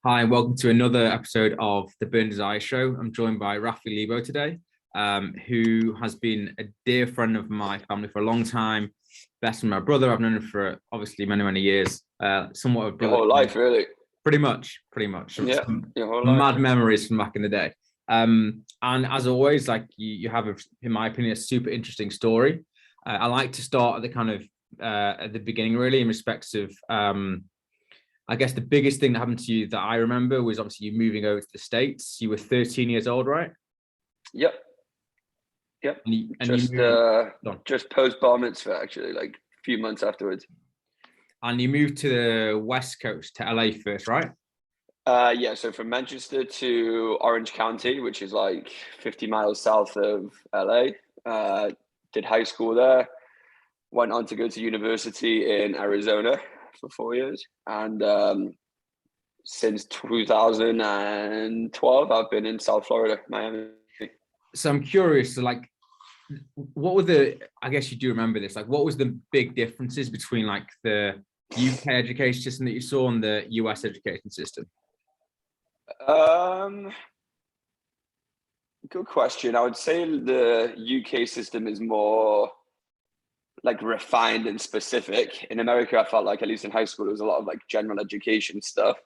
Hi, and welcome to another episode of the Burn Desire Show. I'm joined by Rafi Leibo today, who has been a dear friend of my family for a long time, best friend of my brother. I've known him for obviously many, many years, somewhat of a Your brother. whole life, really. Pretty much. Yeah, Some your whole life. mad memories from back in the day. And as always, like you have, in my opinion, a super interesting story. I like to start at the kind of at the beginning, really, in respects of I guess the biggest thing that happened to you that I remember was obviously you moving over to the States. You were 13 years old, right? Yep. And Just post bar mitzvah, actually, like a few months afterwards. And you moved to the West Coast, to LA first, right? Yeah, so from Manchester to Orange County, which is like 50 miles south of LA. Did high school there, went on to go to university in Arizona for 4 years. And since 2012, I've been in South Florida, Miami. So I'm curious, so like, what were the, I guess you do remember this, like what was the big differences between like the UK education system that you saw and the US education system? Good question. I would say the UK system is more like refined and specific. In America, I felt like, at least in high school, there was a lot of like general education stuff,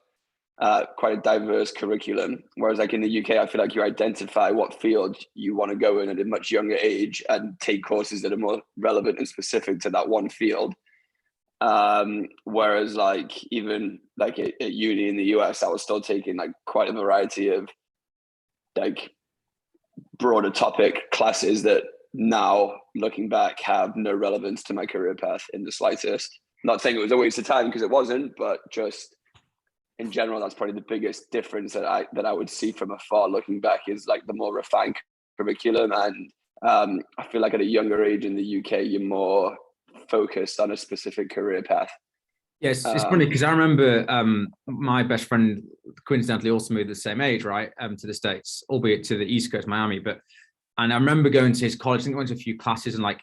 quite a diverse curriculum. Whereas like in the UK, I feel like you identify what field you want to go in at a much younger age and take courses that are more relevant and specific to that one field. Whereas like even like at uni in the US, I was still taking like quite a variety of like broader topic classes that now looking back have no relevance to my career path in the slightest. Not saying it was a waste of time, because it wasn't, but just in general, that's probably the biggest difference that I would see from afar looking back, is like the more refined curriculum. And I feel like at a younger age in the UK, you're more focused on a specific career path. Yes, it's funny because I remember my best friend coincidentally also moved at the same age, right? To the States, albeit to the East Coast, Miami. And I remember going to his college. I think I went to a few classes, and like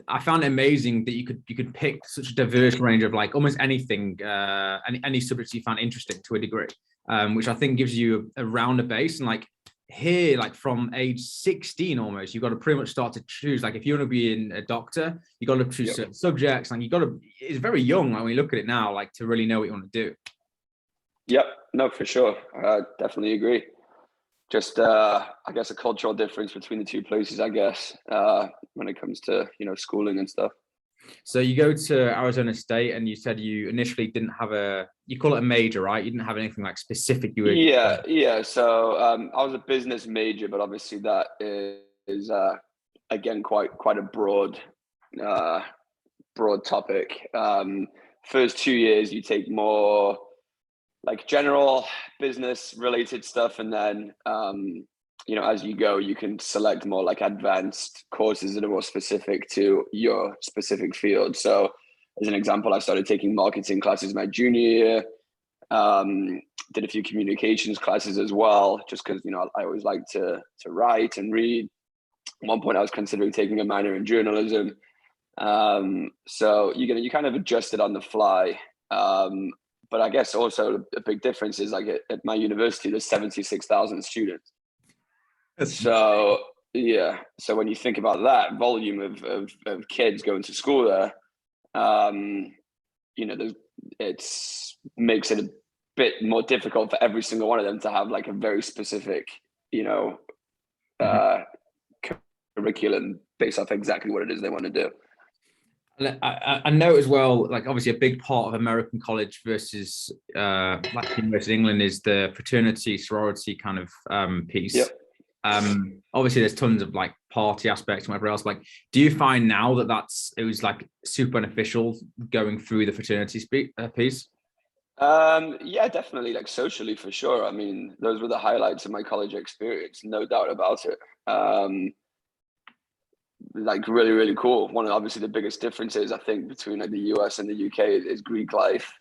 I found it amazing that you could pick such a diverse range of like almost anything, any subjects you found interesting to a degree, which I think gives you a rounder base. And like here, like from age 16 almost, you've got to pretty much start to choose. Like if you want to be a doctor, you got to choose certain subjects. And you got to, it's very young like, when you look at it now, like to really know what you want to do. Yep, no, for sure. I definitely agree. Just I guess a cultural difference between the two places, I guess, when it comes to schooling and stuff. So you go to Arizona State, and you said you initially didn't have you call it a major, right? You didn't have anything like specific you were. Yeah. So I was a business major, but obviously that is again quite a broad topic. First 2 years you take more like general business related stuff, and then as you go, you can select more like advanced courses that are more specific to your specific field. So as an example, I started taking marketing classes my junior year. Did a few communications classes as well, just because I always like to write and read. At one point I was considering taking a minor in journalism. So you kind of adjust it on the fly. But I guess also a big difference is like at my university, there's 76,000 students. So yeah, so when you think about that volume of kids going to school there, it's makes it a bit more difficult for every single one of them to have like a very specific, curriculum based off exactly what it is they want to do. I know as well, like obviously a big part of American college versus like University of England is the fraternity sorority kind of piece. Yep. Obviously there's tons of like party aspects and whatever else. Like, do you find now that it was like super beneficial going through the fraternity piece? Yeah, definitely, like socially for sure. I mean, those were the highlights of my college experience, no doubt about it. Like really, really cool. One of obviously the biggest differences I think between like the US and the UK is Greek life.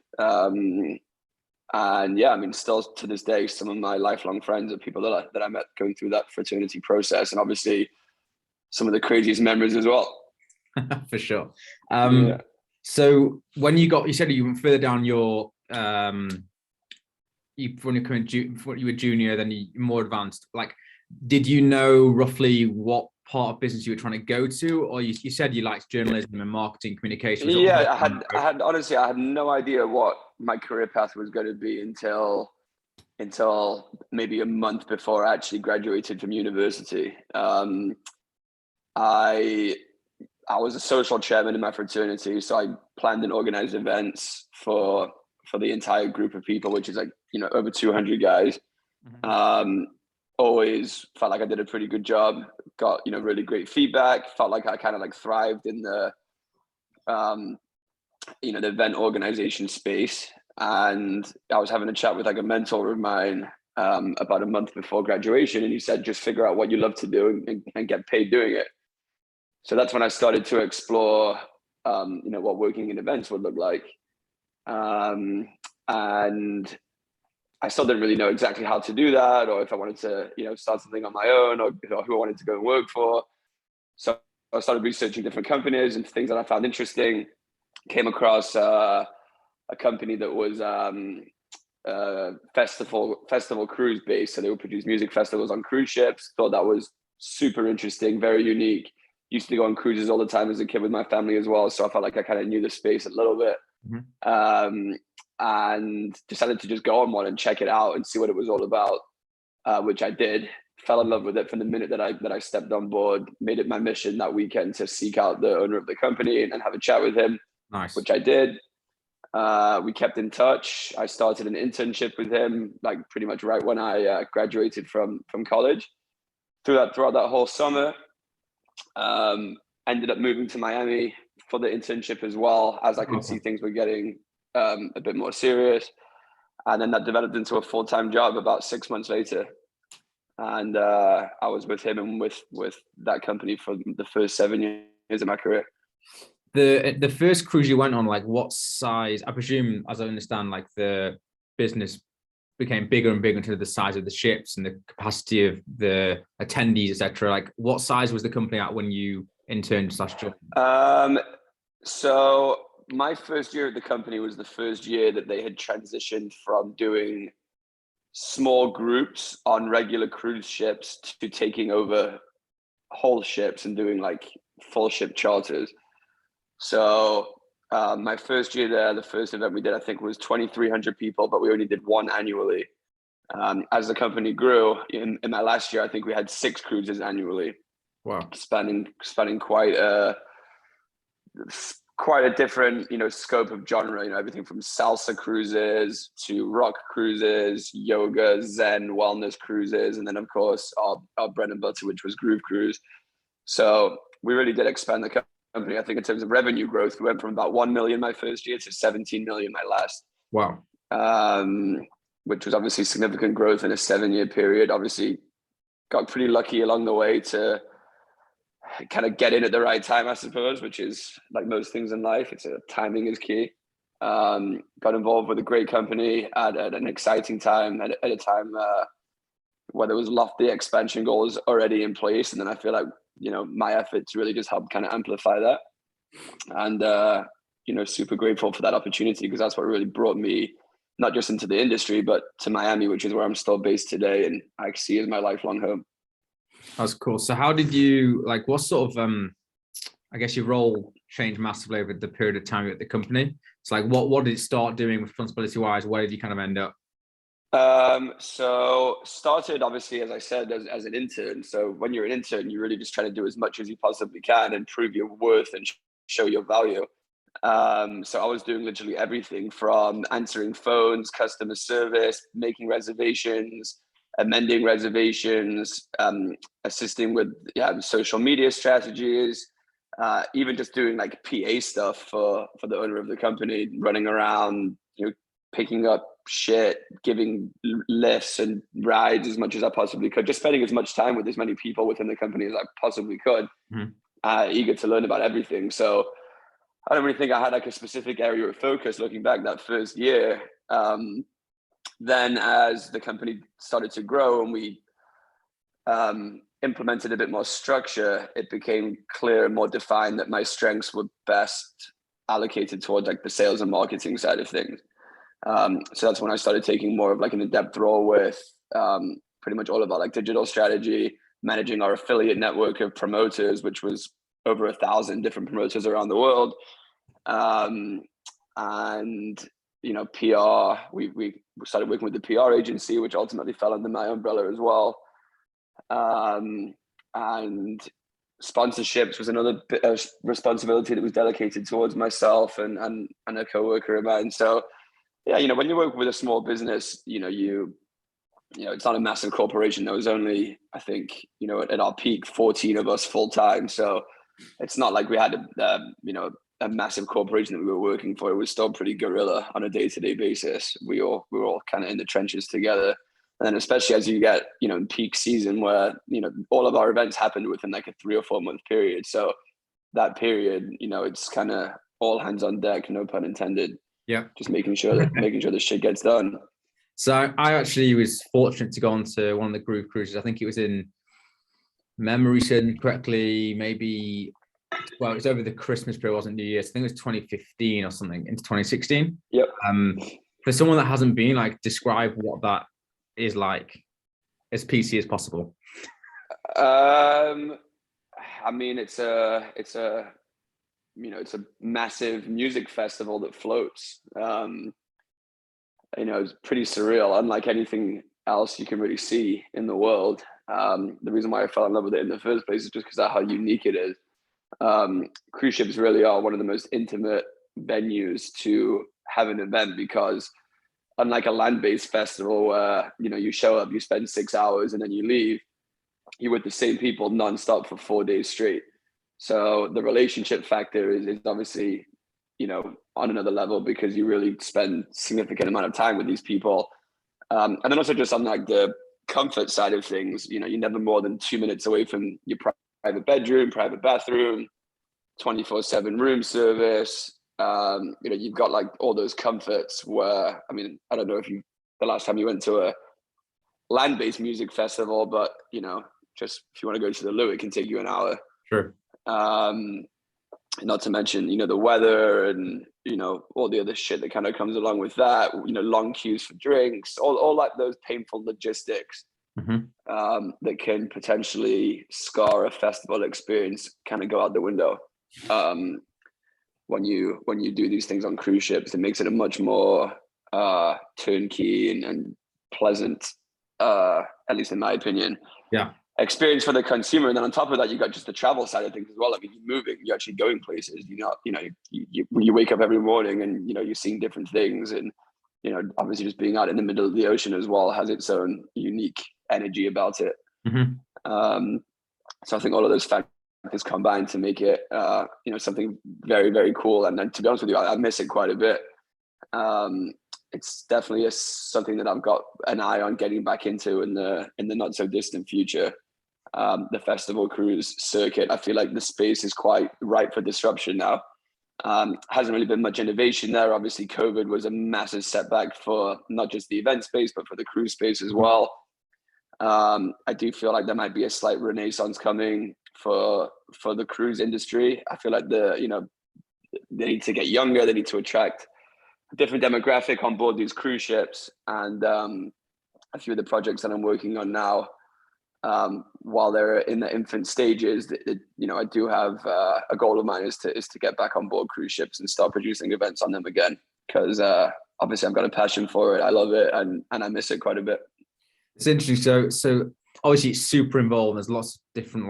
And yeah, I mean, still to this day, some of my lifelong friends are people that I met going through that fraternity process, and obviously some of the craziest memories as well. For sure. Yeah. So when you said you went further down your when you were junior, then you more advanced. Like, did you know roughly what part of business you were trying to go to, or you said you liked journalism and marketing communication? Yeah, I had honestly, I had no idea what my career path was going to be until maybe a month before I actually graduated from university. I was a social chairman in my fraternity, so I planned and organized events for the entire group of people, which is like, over 200 guys. Always felt like I did a pretty good job, got, really great feedback, felt like I kind of like thrived in the the event organization space. And I was having a chat with like a mentor of mine about a month before graduation, and he said, just figure out what you love to do and get paid doing it. So that's when I started to explore, what working in events would look like. And I still didn't really know exactly how to do that, or if I wanted to, start something on my own, or who I wanted to go and work for. So I started researching different companies and things that I found interesting. Came across a company that was festival cruise based. So they would produce music festivals on cruise ships. Thought that was super interesting, very unique. Used to go on cruises all the time as a kid with my family as well. So I felt like I kind of knew the space a little bit. And decided to just go on one and check it out and see what it was all about, which I did. Fell in love with it from the minute that I stepped on board. Made it my mission that weekend to seek out the owner of the company and have a chat with him. Nice. Which I did. We kept in touch. I started an internship with him, like pretty much right when I graduated from college. Throughout that whole summer, ended up moving to Miami for the internship as well, as I could see things were getting a bit more serious. And then that developed into a full-time job about 6 months later. And I was with him and with that company for the first 7 years of my career. The first cruise you went on, like what size? I presume, as I understand, like the business became bigger and bigger into the size of the ships and the capacity of the attendees, etc. Like, what size was the company at when you interned/joined? So my first year at the company was the first year that they had transitioned from doing small groups on regular cruise ships to taking over whole ships and doing like full ship charters. So my first year there, the first event we did, I think, was 2,300 people, but we only did one annually. As the company grew, in my last year, I think we had 6 cruises annually. Wow. Spanning quite a different, scope of genre, everything from salsa cruises to rock cruises, yoga, Zen, wellness cruises, and then of course our bread and butter, which was groove cruise. So we really did expand the company. I think in terms of revenue growth, we went from about 1 million my first year to 17 million my last. Wow. Which was obviously significant growth in a 7-year period. Obviously got pretty lucky along the way to kind of get in at the right time, I suppose, which is like most things in life. Timing is key. Got involved with a great company at an exciting time, at a time where there was lofty expansion goals already in place. And then I feel like, my efforts really just helped kind of amplify that. And, super grateful for that opportunity, because that's what really brought me not just into the industry, but to Miami, which is where I'm still based today and I see as my lifelong home. That's cool. So how did you, like, what sort of, I guess your role changed massively over the period of time you were at the company? It's like, what did it start doing responsibility wise? Where did you kind of end up? So started obviously, as I said, as an intern. So when you're an intern, you really just try to do as much as you possibly can and prove your worth and show your value. So I was doing literally everything from answering phones, customer service, making reservations, amending reservations, assisting with social media strategies, even just doing like PA stuff for the owner of the company, running around, picking up shit, giving lifts and rides as much as I possibly could, just spending as much time with as many people within the company as I possibly could, eager to learn about everything. So I don't really think I had like a specific area of focus looking back that first year. Then as the company started to grow and we implemented a bit more structure, it became clear and more defined that my strengths were best allocated towards like the sales and marketing side of things. So that's when I started taking more of like an in-depth role with pretty much all of our like digital strategy, managing our affiliate network of promoters, which was over 1,000 different promoters around the world. And PR, we started working with the PR agency, which ultimately fell under my umbrella as well. And sponsorships was another bit of responsibility that was delegated towards myself and a coworker of mine. So yeah, when you work with a small business, it's not a massive corporation. There was only, I think, at our peak, 14 of us full time. So it's not like we had a massive corporation that we were working for. It was still pretty guerrilla on a day-to-day basis. We were all kind of in the trenches together. And then especially as you get, in peak season where, all of our events happened within like a 3 or 4 month period. So that period, it's kind of all hands on deck, no pun intended. Yeah. Just making sure the shit gets done. So I actually was fortunate to go on to one of the group cruises. I think it was in memory serves correctly, maybe, well, it was over the Christmas period, wasn't New Year's. I think it was 2015 or something into 2016. Yep. For someone that hasn't been, like, describe what that is like as PC as possible. I mean, it's a massive music festival that floats. It's pretty surreal, unlike anything else you can really see in the world. The reason why I fell in love with it in the first place is just because of how unique it is. Cruise ships really are one of the most intimate venues to have an event, because unlike a land-based festival where, you show up, you spend 6 hours and then you leave, you're with the same people nonstop for 4 days straight. So the relationship factor is obviously, on another level, because you really spend significant amount of time with these people. And then also just on like the comfort side of things, you're never more than 2 minutes away from your private bedroom, private bathroom, 24/7 room service. You've got like all those comforts where, I mean, I don't know if the last time you went to a land-based music festival, but just if you want to go to the loo, it can take you an hour. Sure. Not to mention, the weather and, all the other shit that kind of comes along with that, long queues for drinks, all like those painful logistics that can potentially scar a festival experience kind of go out the window. When you do these things on cruise ships, it makes it a much more turnkey and pleasant, at least in my opinion, experience for the consumer. And then on top of that, you got just the travel side of things as well. I mean, you're moving, you're actually going places. You wake up every morning and you're seeing different things, and obviously just being out in the middle of the ocean as well has its own unique energy about it. So I think all of those factors combined to make it something very, very cool. And then, to be honest with you, I miss it quite a bit. It's definitely something that I've got an eye on getting back into in the not so distant future. The festival cruise circuit, I feel like the space is quite ripe for disruption now. Hasn't really been much innovation there. Obviously, COVID was a massive setback for not just the event space, but for the cruise space as well. I do feel like there might be a slight renaissance coming for the cruise industry. I feel like they need to get younger. They need to attract a different demographic on board these cruise ships. And a few of the projects that I'm working on now, while they're in the infant stages, I do have a goal of mine is to get back on board cruise ships and start producing events on them again, because obviously I've got a passion for it. I love it, and I miss it quite a bit. It's interesting. So obviously it's super involved. There's lots of different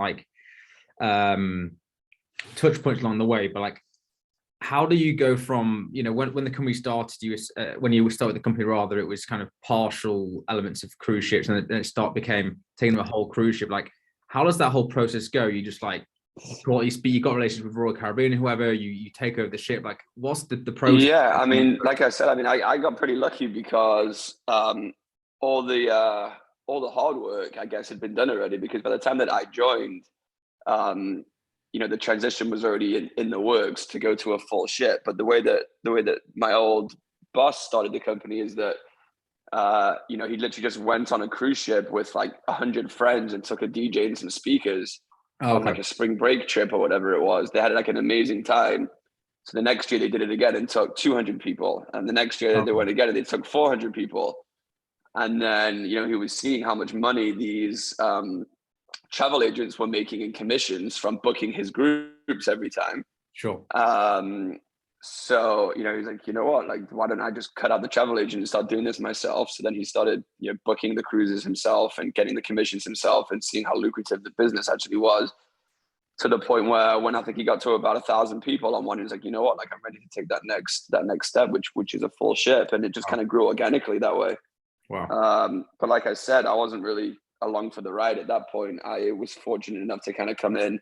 touch points along the way, but like, how do you go from, when the company started, when you started the company, rather, it was kind of partial elements of cruise ships, and then it became taking a whole cruise ship. Like, how does that whole process go? You just like, you got relations with Royal Caribbean, whoever, you take over the ship. Like, what's the process? Yeah, I mean, like I said, I got pretty lucky because all the hard work, I guess, had been done already, because by the time that I joined, the transition was already in the works to go to a full ship. But the way that my old boss started the company is that he literally just went on a cruise ship with like 100 friends and took a DJ and some speakers on like a spring break trip or whatever it was. They had like an amazing time. So the next year they did it again and took 200 people. And the next year they went again and they took 400 people. And then, you know, he was seeing how much money these travel agents were making in commissions from booking his groups every time. Sure. So, you know, he's like, you know what, like, why don't I just cut out the travel agent and start doing this myself? So then he started, you know, booking the cruises himself and getting the commissions himself and seeing how lucrative the business actually was, to the point where when I think he got to about 1,000 people on one, he's like, you know what, like, I'm ready to take that next step, which is a full ship. And it just kind of grew organically that way. Wow. But like I said, I wasn't really along for the ride at that point. I was fortunate enough to kind of come in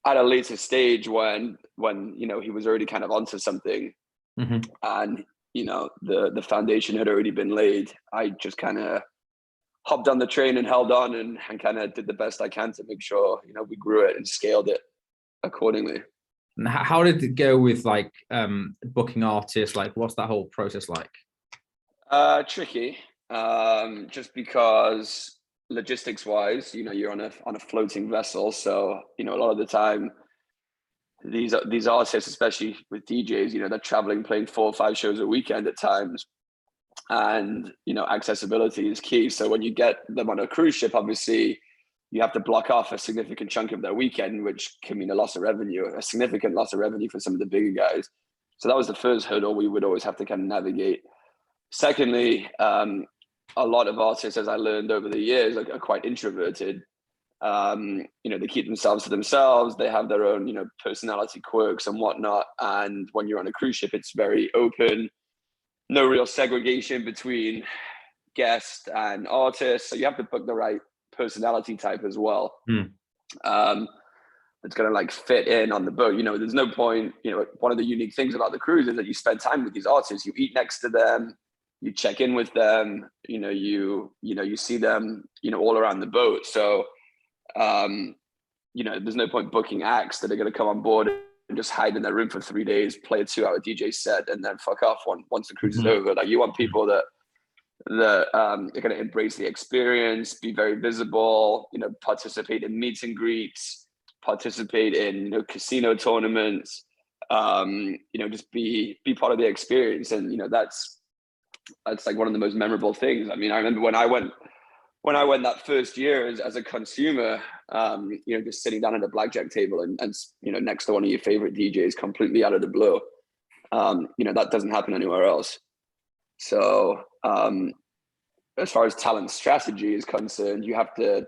at a later stage when you know, he was already kind of onto something, and you know, the foundation had already been laid. I just kind of hopped on the train and held on and kind of did the best I can to make sure, you know, we grew it and scaled it accordingly. And how did it go with like booking artists? Like, what's that whole process like? Tricky, just because logistics wise, you know, you're on a floating vessel, so you know, a lot of the time these artists, especially with DJs, you know, they're traveling, playing 4 or 5 shows a weekend at times, and you know, accessibility is key. So when you get them on a cruise ship, obviously you have to block off a significant chunk of their weekend, which can mean a significant loss of revenue for some of the bigger guys. So that was the first hurdle we would always have to kind of navigate. Secondly, a lot of artists, as I learned over the years, are quite introverted. You know, they keep themselves to themselves. They have their own, you know, personality quirks and whatnot. And when you're on a cruise ship, it's very open, no real segregation between guest and artist. So you have to book the right personality type as well. It's going to like fit in on the boat. You know, there's no point, you know, one of the unique things about the cruise is that you spend time with these artists, you eat next to them, you check in with them, you know, you see them, you know, all around the boat. So, you know, there's no point booking acts that are going to come on board and just hide in their room for 3 days, play a 2-hour DJ set, and then fuck off once the cruise is over. Like, you want people that are going to embrace the experience, be very visible, you know, participate in meet and greets, participate in, you know, casino tournaments, you know, just be part of the experience. And, you know, that's like one of the most memorable things. I mean, I remember when I went that first year as a consumer, you know, just sitting down at a blackjack table and you know, next to one of your favorite DJs completely out of the blue. You know, that doesn't happen anywhere else. So as far as talent strategy is concerned, you have to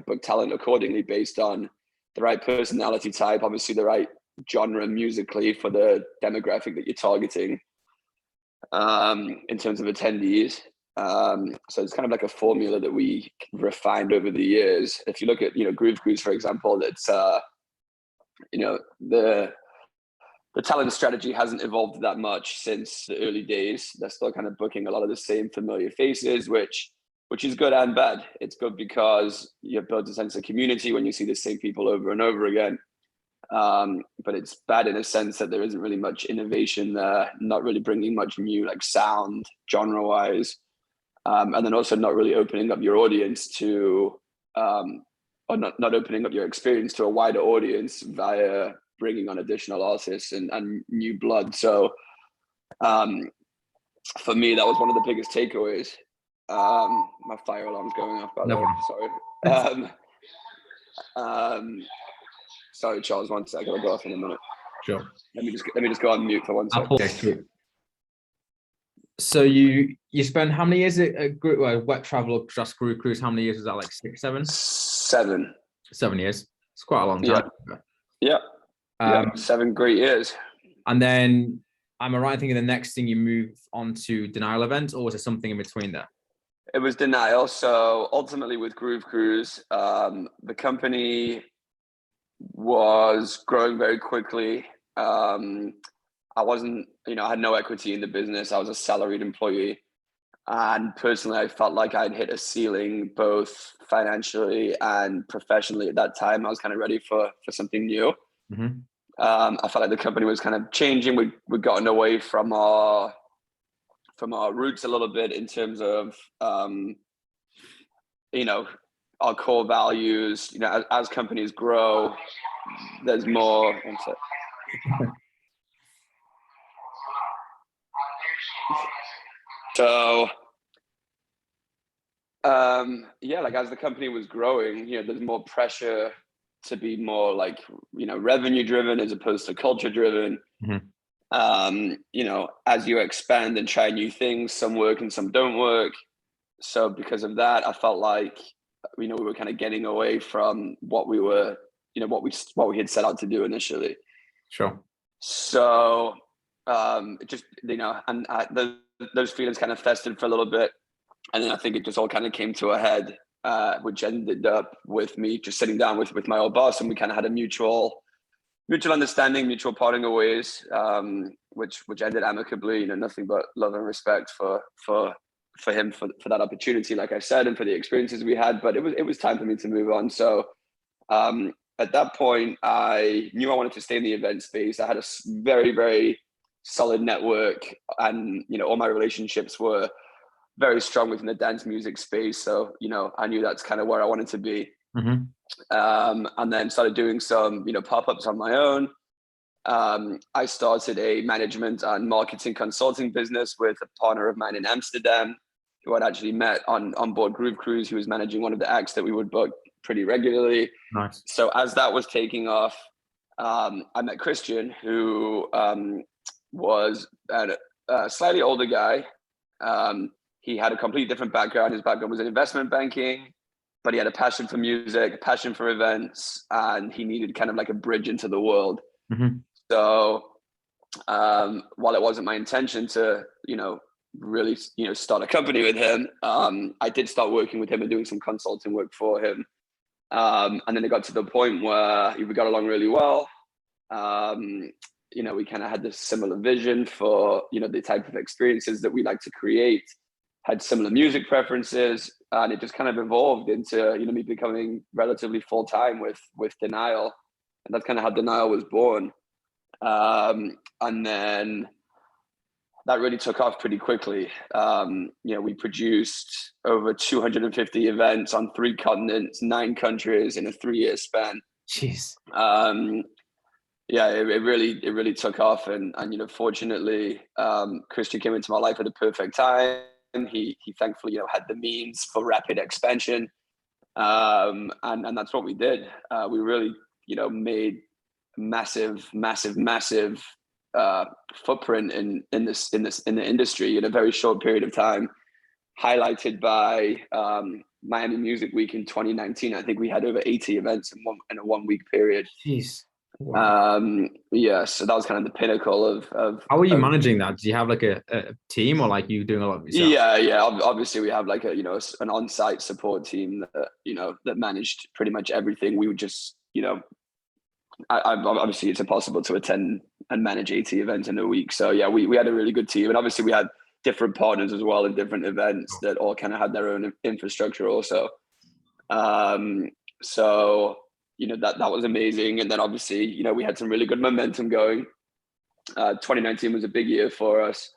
book talent accordingly based on the right personality type, obviously the right genre musically for the demographic that you're targeting, in terms of attendees. So it's kind of like a formula that we refined over the years. If you look at, you know, Groove Cruise, for example, it's you know, the talent strategy hasn't evolved that much since the early days. They're still kind of booking a lot of the same familiar faces, which is good and bad. It's good because you build a sense of community when you see the same people over and over again. But it's bad in a sense that there isn't really much innovation there, not really bringing much new, like, sound genre wise. And then also not really opening up your audience to, or not opening up your experience to a wider audience via bringing on additional artists and new blood. So for me, that was one of the biggest takeaways. My fire alarm's going off, by the way. Sorry. Sorry, Charles, 1 second. I'll go off in a minute. Sure. Let me just go on mute for 1 second. Okay. So you spent how many years at group, wet travel or just Groove Cruise? How many years was that? Like 6, 7? 7. 7 years. It's quite a long time. Yeah. 7 great years. And then, am I right in thinking the next thing you move on to Denial events, or was there something in between there? It was Denial. So ultimately with Groove Cruise, the company was growing very quickly. I wasn't, you know, I had no equity in the business. I was a salaried employee. And personally, I felt like I'd hit a ceiling, both financially and professionally at that time. I was kind of ready for something new. I felt like the company was kind of changing. We'd gotten away from our roots a little bit in terms of, you know, our core values. You know, as companies grow, there's more. So, yeah, like as the company was growing, there's more pressure to be more like, revenue driven as opposed to culture driven. As you expand and try new things, some work and some don't work. So because of that, I felt like, we were kind of getting away from what we were, what we had set out to do initially. Sure. So, just, and those feelings kind of festered for a little bit. And then I think it just all kind of came to a head, which ended up with me just sitting down with my old boss, and we kind of had a mutual understanding, mutual parting of ways, which ended amicably. Nothing but love and respect for him for that opportunity, like I said, and for the experiences we had. But it was time for me to move on. So at that point, I knew I wanted to stay in the event space. I had a very, very solid network, and all my relationships were very strong within the dance music space. So I knew that's kind of where I wanted to be. And then started doing some pop-ups on my own. I started a management and marketing consulting business with a partner of mine in Amsterdam, who I'd actually met on board Groove Cruise. He was managing one of the acts that we would book pretty regularly. Nice. So as that was taking off, I met Christian, who was a slightly older guy. He had a completely different background. His background was in investment banking, but he had a passion for music, a passion for events, and he needed kind of like a bridge into the world. So while it wasn't my intention to, really, start a company with him, I did start working with him and doing some consulting work for him. And then it got to the point where we got along really well. We kind of had this similar vision for, the type of experiences that we like to create, had similar music preferences, and it just kind of evolved into, me becoming relatively full-time with Denial. And that's kind of how Denial was born. And then that really took off pretty quickly. We produced over 250 events on 3 continents, 9 countries in a 3-year span. Jeez. It really took off, and fortunately, Christian came into my life at the perfect time. He thankfully had the means for rapid expansion, and that's what we did. We really made massive footprint in the industry in a very short period of time, highlighted by Miami Music Week in 2019. I think we had over 80 events in a 1-week period. Jeez. Wow. So that was kind of the pinnacle of how are you managing that? Do you have like a team, or like you doing a lot of yourself? Yeah. Obviously we have like an on-site support team that that managed pretty much everything. We would just obviously it's impossible to attend and manage 80 events in a week. So yeah, we had a really good team, and obviously we had different partners as well in different events that all kind of had their own infrastructure also. So that was amazing. And then obviously we had some really good momentum going. 2019 was a big year for us,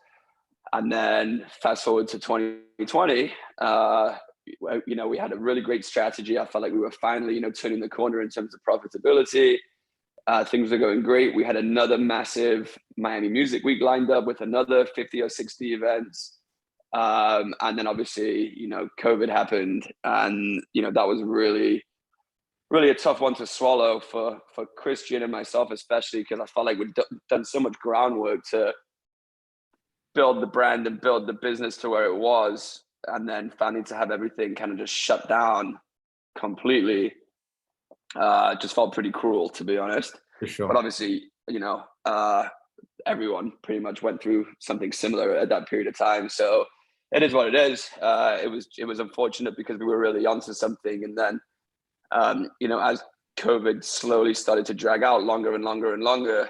and then fast forward to 2020. We had a really great strategy. I felt like we were finally turning the corner in terms of profitability. Things were going great. We had another massive Miami Music Week lined up with another 50 or 60 events. And then obviously, COVID happened, and, that was really, really a tough one to swallow for Christian and myself, especially because I felt like we'd done so much groundwork to build the brand and build the business to where it was. And then finally to have everything kind of just shut down completely, just felt pretty cruel, to be honest. For sure. But obviously, everyone pretty much went through something similar at that period of time. So it is what it is. It was unfortunate because we were really onto something. And then, as COVID slowly started to drag out longer and longer and longer,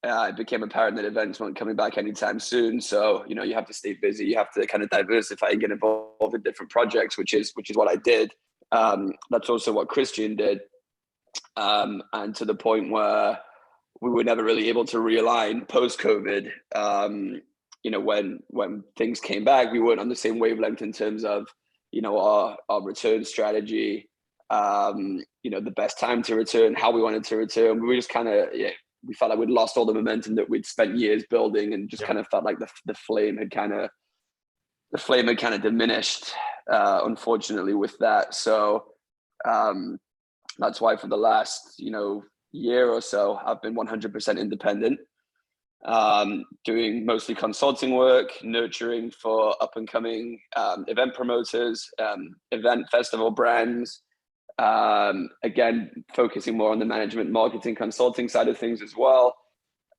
it became apparent that events weren't coming back anytime soon. So, you have to stay busy. You have to kind of diversify and get involved in different projects, which is what I did. That's also what Christian did. And to the point where we were never really able to realign post-COVID. When things came back, we weren't on the same wavelength in terms of, our return strategy, the best time to return, how we wanted to return. We were just kind of, we felt like we'd lost all the momentum that we'd spent years building, and just kind of felt like the flame had kind of the flame had kind of diminished, unfortunately, with that. So that's why for the last, year or so, I've been 100% independent, doing mostly consulting work, nurturing for up and coming event promoters, event festival brands. Again, focusing more on the management, marketing, consulting side of things as well.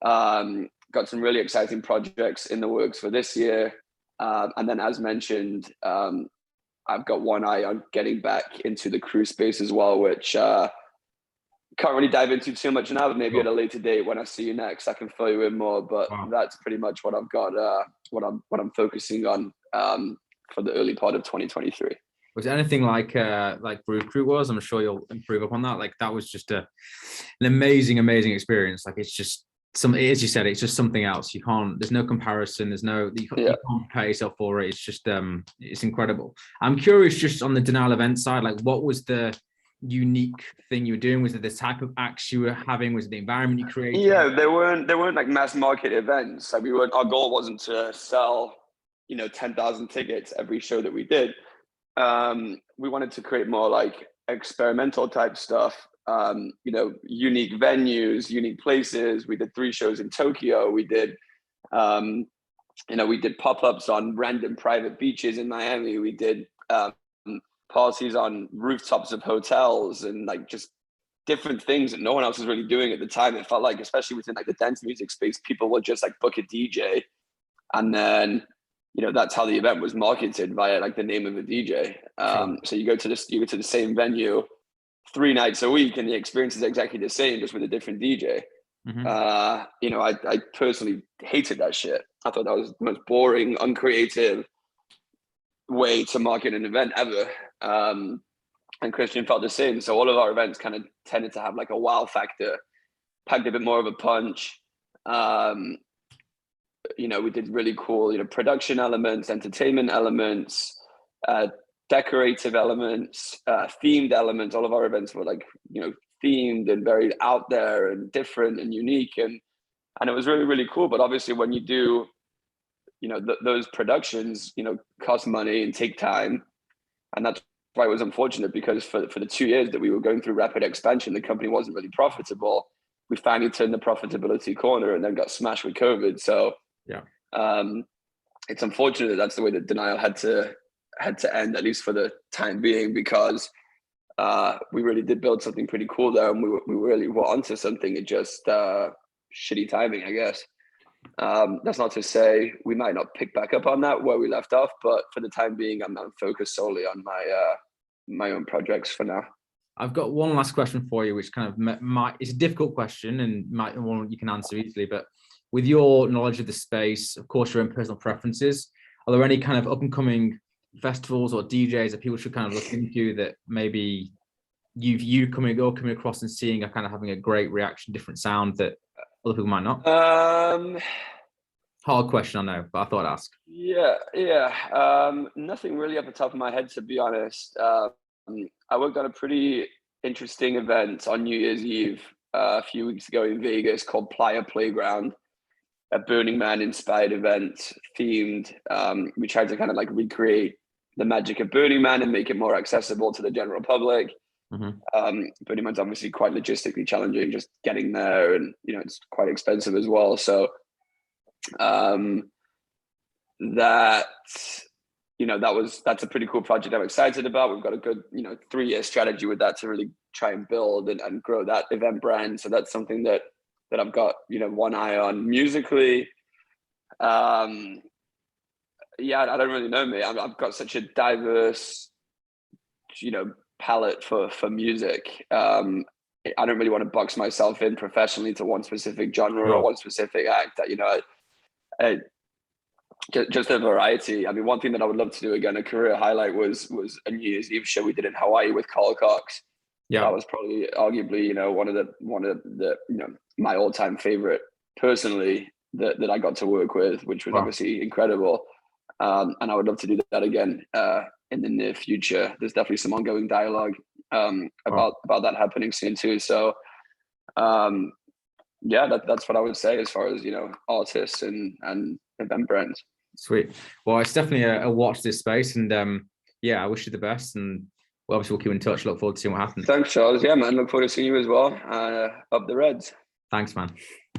Got some really exciting projects in the works for this year. And then, as mentioned, I've got one eye on getting back into the crew space as well, which can't really dive into too much now, but maybe at a later date when I see you next, I can fill you in more. But that's pretty much what I've got, what I'm focusing on for the early part of 2023. Was it anything like Brew Crew was? I'm sure you'll improve upon that. Like that was just an amazing experience. Like it's just something, as you said, it's just something else. There's no comparison. You can't prepare yourself for it. It's just, it's incredible. I'm curious just on the Denial event side, like what was the unique thing you were doing? Was it the type of acts you were having? Was it the environment you created? Yeah, they weren't like mass market events. Like our goal wasn't to sell, 10,000 tickets every show that we did. We wanted to create more like experimental type stuff. Unique venues, unique places. We did 3 shows in Tokyo. We did, we did pop-ups on random private beaches in Miami. We did parties on rooftops of hotels and like just different things that no one else was really doing at the time. It felt like, especially within like the dance music space, people would just like book a DJ, and then that's how the event was marketed via like the name of a DJ. So you go to the same venue 3 nights a week, and the experience is exactly the same, just with a different DJ. Mm-hmm. I personally hated that shit. I thought that was the most boring, uncreative way to market an event ever. And Christian felt the same. So all of our events kind of tended to have like a wow factor, packed a bit more of a punch. We did really cool, production elements, entertainment elements, decorative elements, themed elements. All of our events were like, themed and very out there and different and unique. And it was really, really cool. But obviously when you do, those productions, cost money and take time. And that's why it was unfortunate, because for the 2 years that we were going through rapid expansion, the company wasn't really profitable. We finally turned the profitability corner and then got smashed with COVID. So yeah, it's unfortunate that that's the way that Denial had to end, at least for the time being, because we really did build something pretty cool there, and we really were onto something. It just shitty timing, I guess. That's not to say we might not pick back up on that where we left off, but for the time being, I'm focused solely on my own projects for now. I've got one last question for you, which kind of it's a difficult question and might one you can answer easily, but with your knowledge of the space, of course, your own personal preferences, are there any kind of up and coming festivals or DJs that people should kind of look into that maybe you coming across and seeing are kind of having a great reaction, different sound that other people might not? Hard question, I know, but I thought I'd ask. Yeah. Nothing really off the top of my head, to be honest. I worked on a pretty interesting event on New Year's Eve a few weeks ago in Vegas called Playa Playground, a Burning Man inspired event, themed. We tried to kind of like recreate the magic of Burning Man and make it more accessible to the general public. Mm-hmm. Burning Man's obviously quite logistically challenging, just getting there, and it's quite expensive as well. So that's a pretty cool project I'm excited about. We've got a good 3-year strategy with that to really try and build and grow that event brand. So that's something that I've got one eye on. Musically, I don't really know, mate. I've got such a diverse palette for music. I don't really want to box myself in professionally to one specific genre or one specific act. Just a variety. I mean, one thing that I would love to do again, a career highlight, was a New Year's Eve show we did in Hawaii with Carl Cox. Yeah, that was probably arguably one of the my all-time favorite personally that I got to work with, which was obviously incredible. And I would love to do that again in the near future. There's definitely some ongoing dialogue about that happening soon too. So that's what I would say as far as artists and event brands. Sweet. Well, it's definitely a watch this space, and yeah, I wish you the best, and obviously we'll keep in touch. Look forward to seeing what happens. Thanks, Charles. Yeah, man. Look forward to seeing you as well. Up the Reds. Thanks, man.